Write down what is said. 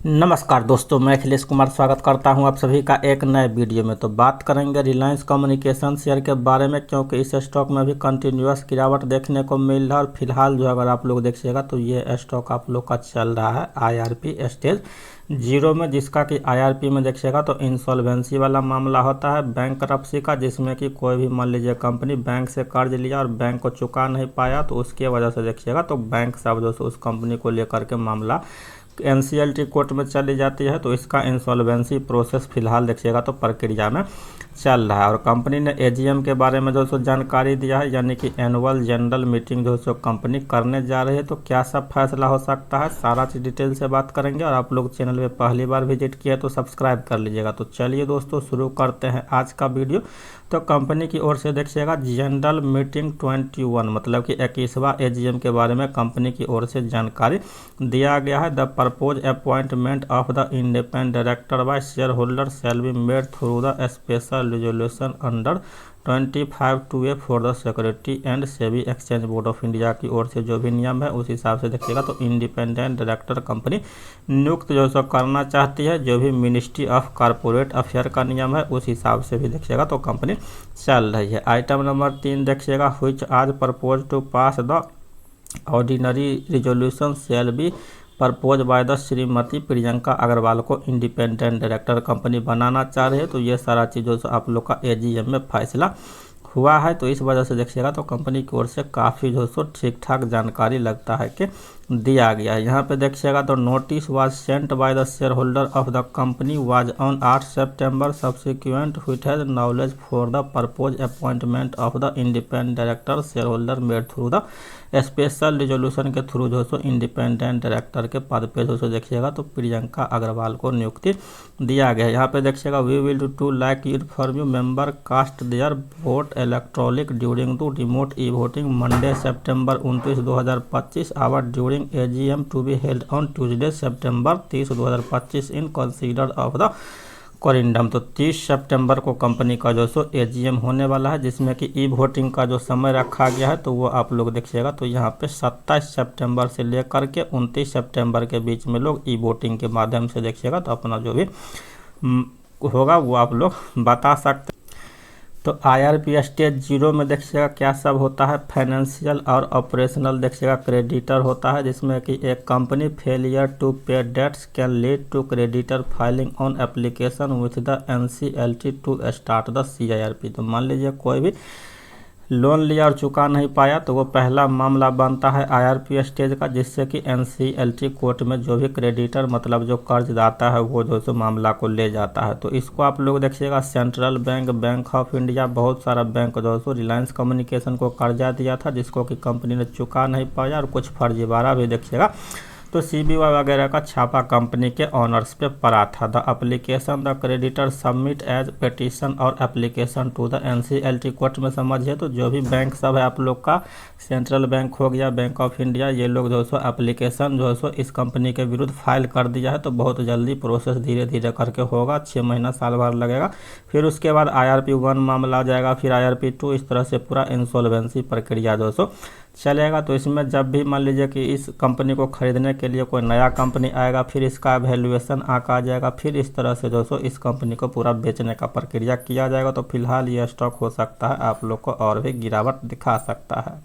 नमस्कार दोस्तों, मैं अखिलेश कुमार स्वागत करता हूं आप सभी का एक नए वीडियो में। तो बात करेंगे रिलायंस कम्युनिकेशन शेयर के बारे में, क्योंकि इस स्टॉक में भी कंटिन्यूअस गिरावट देखने को मिल रहा है। और फिलहाल जो अगर आप लोग देखिएगा तो ये स्टॉक आप लोग का चल रहा है आईआरपी स्टेज 0 में, जिसका कि आईआरपी में देखिएगा तो इंसॉल्वेंसी वाला मामला होता है बैंकरप्सी का, जिसमें कि कोई भी मान लीजिए कंपनी बैंक से कर्ज लिया और बैंक को चुका नहीं पाया, तो उसकी वजह से देखिएगा तो बैंक सब जो उस कंपनी को लेकर के मामला एनसीएलटी कोर्ट में चली जाती है। तो इसका इंसॉल्वेंसी प्रोसेस फिलहाल देखिएगा तो प्रक्रिया में चल रहा है। और कंपनी ने एजीएम के बारे में जो जानकारी दिया है, यानी कि एनुअल जनरल मीटिंग जो कंपनी करने जा रही है, तो क्या सब फैसला हो सकता है, सारा चीज़ डिटेल से बात करेंगे। और आप लोग चैनल में पहली बार विजिट किए तो सब्सक्राइब कर लीजिएगा। तो चलिए दोस्तों शुरू करते हैं आज का वीडियो। तो कंपनी की ओर से देखिएगा जनरल मीटिंग 21 मतलब कि 21वां एजीएम के बारे में कंपनी की ओर से जानकारी दिया गया है। The propose appointment of the independent director by share holder shall be made through the special resolution under 25(2)(a) for the security and SEBI exchange board of India की ओर से जो भी नियम है उस हिसाब से देखिएगा तो इंडिपेंडेंट डायरेक्टर कंपनी नियुक्त जो करना चाहती है, जो भी मिनिस्ट्री ऑफ कॉरपोरेट अफेयर का नियम है उस हिसाब से भी देखिएगा तो कंपनी चल रही है। आइटम नंबर 3 देखिएगा, व्हिच आज propose to pass the ordinary resolution shall be propose by the Shrimati Priyanka Agarwal को इंडिपेंडेंट डायरेक्टर कंपनी बनाना चाह रहे हैं। तो ये सारा चीज़ों से आप लोग का एजीएम में फैसला हुआ है। तो इस वजह से देखिएगा तो कंपनी की ओर से काफ़ी ठीक ठाक जानकारी लगता है कि दिया गया है। यहाँ पे देखिएगा तो notice was sent by the share holder of the company was on 8 September subsequent which has knowledge for the propose appointment of the independent director share holder made through the special resolution के through independent director के पद पे देखिएगा तो प्रियंका अग्रवाल को नियुक्ति दिया गया है। यहाँ पे देखिएगा we will to like inform you member cast their vote electronic during to remote e voting Monday September 29, 2025 or during AGM to be held on Tuesday September 30, 2025 in consider of the corrigendum. तो 30 सितंबर को company का जो AGM होने वाला है, जिसमें कि e voting का जो समय रखा गया है तो वो आप लोग देखिएगा तो यहाँ पे 27 सितंबर से लेकर के 29 सितंबर के बीच में लोग ई वोटिंग के माध्यम से देखिएगा तो अपना जो भी होगा वो आप लोग बता सकते। तो आईआरपी स्टेज 0 में देखिएगा क्या सब होता है, फाइनेंशियल और ऑपरेशनल देखिएगा क्रेडिटर होता है, जिसमें कि एक company failure to pay debts can lead to creditor filing on application with the NCLT to start the CIRP. तो मान लीजिए कोई भी लोन लिया और चुका नहीं पाया तो वो पहला मामला बनता है आईआरपी स्टेज का, जिससे कि एनसीएलटी कोर्ट में जो भी क्रेडिटर मतलब जो कर्जदाता है वो जो मामला को ले जाता है। तो इसको आप लोग देखिएगा central bank, bank of India, बहुत सारा बैंक जो रिलायंस कम्युनिकेशन को कर्जा दिया था जिसको कि कंपनी ने चुका नहीं पाया, और कुछ फर्जीवाड़ा भी देखिएगा तो सीबीआई वगैरह का छापा कंपनी के ऑनर्स पे पड़ा था। The application the creditor submit as petition और application to the NCLT court में समझिए तो जो भी बैंक सब है आप लोग का, सेंट्रल बैंक हो गया, बैंक ऑफ इंडिया, ये लोग एप्लीकेशन इस कंपनी के विरुद्ध फाइल कर दिया है। तो बहुत जल्दी प्रोसेस धीरे धीरे करके होगा, 6 महीना साल भर लगेगा। फिर उसके बाद आईआरपी 1 मामला आ जाएगा, फिर आईआरपी 2, इस तरह से पूरा इंसॉल्वेंसी प्रक्रिया चलेगा। तो इसमें जब भी मान लीजिए कि इस कंपनी को खरीदने के लिए कोई नया कंपनी आएगा, फिर इसका वैल्यूएशन आ जाएगा, फिर इस तरह से इस कंपनी को पूरा बेचने का प्रक्रिया किया जाएगा। तो फिलहाल ये स्टॉक हो सकता है आप लोग को और भी गिरावट दिखा सकता है।